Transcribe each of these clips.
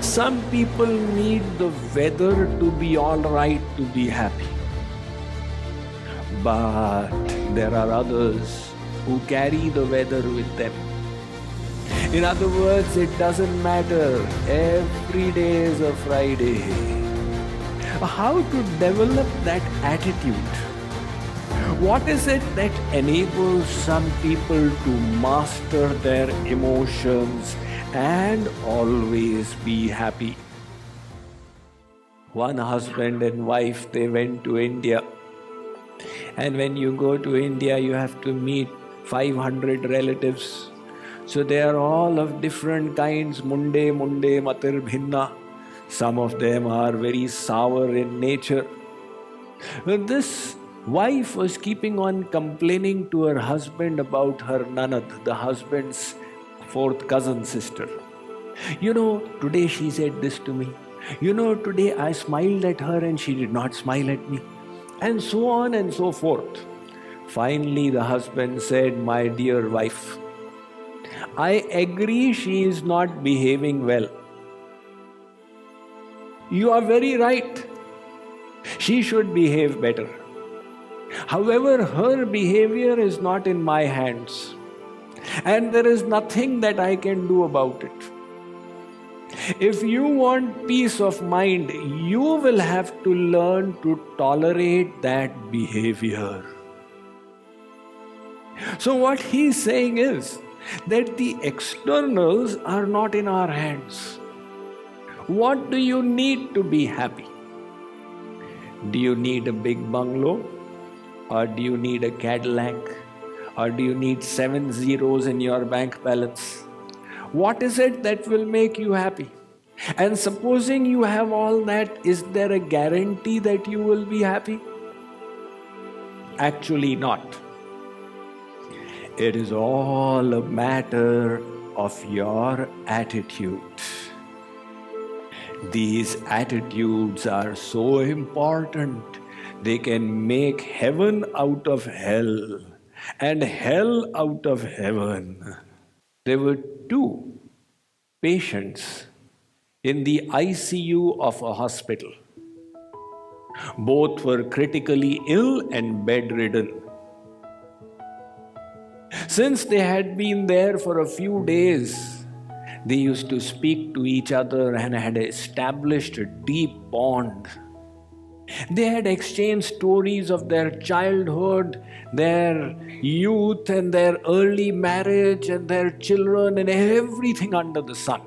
Some people need the weather to be all right to be happy. But there are others who carry the weather with them. In other words, it doesn't matter. Every day is a Friday. How to develop that attitude? What is it that enables some people to master their emotions and always be happy? One husband and wife, they went to India. And when you go to India, you have to meet 500 relatives. So they are all of different kinds, munde, matir, bhinna. Some of them are very sour in nature. But this wife was keeping on complaining to her husband about her nanad, the husband's fourth cousin sister. Today she said this to me. Today I smiled at her and she did not smile at me. And so on and so forth. Finally, the husband said, "My dear wife, I agree she is not behaving well. You are very right. She should behave better. However, her behavior is not in my hands. And there is nothing that I can do about it. If you want peace of mind, you will have to learn to tolerate that behavior." So what he's saying is that the externals are not in our hands. What do you need to be happy? Do you need a big bungalow? Or do you need a Cadillac? Or do you need 7 zeros in your bank balance? What is it that will make you happy? And supposing you have all that, is there a guarantee that you will be happy? Actually not. It is all a matter of your attitude. These attitudes are so important. They can make heaven out of hell and hell out of heaven. There were 2 patients in the ICU of a hospital. Both were critically ill and bedridden. Since they had been there for a few days, they used to speak to each other and had established a deep bond. They had exchanged stories of their childhood, their youth and their early marriage and their children and everything under the sun.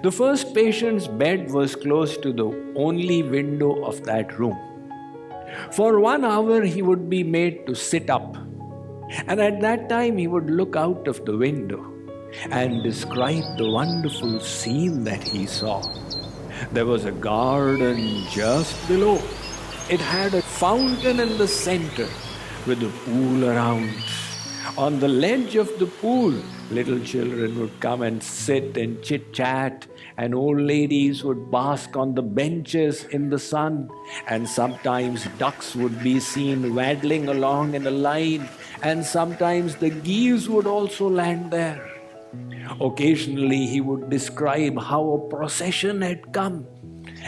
The first patient's bed was close to the only window of that room. For 1 hour he would be made to sit up, and at that time he would look out of the window and describe the wonderful scene that he saw. There was a garden just below. It had a fountain in the center with a pool around. On the ledge of the pool, little children would come and sit and chit-chat, and old ladies would bask on the benches in the sun, and sometimes ducks would be seen waddling along in a line, and sometimes the geese would also land there. Occasionally he would describe how a procession had come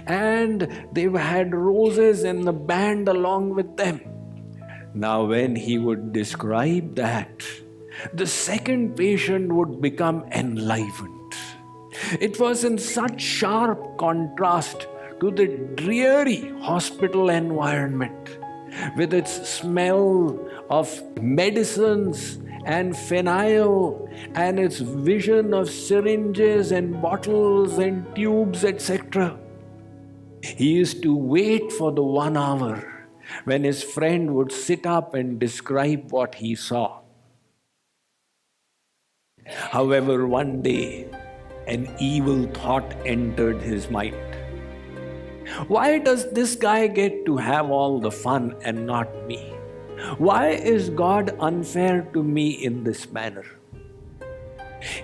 and they had roses in the band along with them. Now when he would describe that, the second patient would become enlivened. It was in such sharp contrast to the dreary hospital environment with its smell of medicines and phenyl and its vision of syringes and bottles and tubes, etc. He used to wait for the 1 hour when his friend would sit up and describe what he saw. However, one day, an evil thought entered his mind. Why does this guy get to have all the fun and not me? Why is God unfair to me in this manner?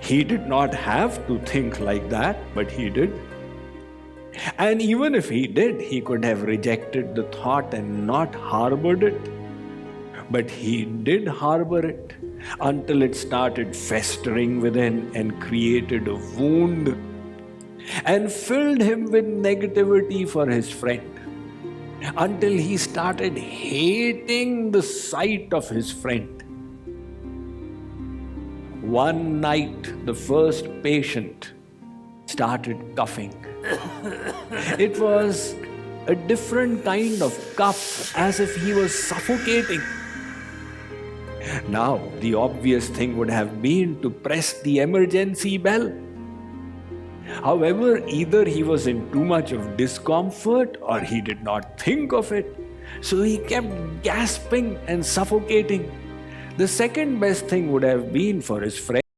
He did not have to think like that, but he did. And even if he did, he could have rejected the thought and not harbored it. But he did harbor it until it started festering within and created a wound and filled him with negativity for his friend until he started hating the sight of his friend. One night, the first patient started coughing. It was a different kind of cough, as if he was suffocating. Now, the obvious thing would have been to press the emergency bell. However, either he was in too much of discomfort or he did not think of it. So he kept gasping and suffocating. The second best thing would have been for his friend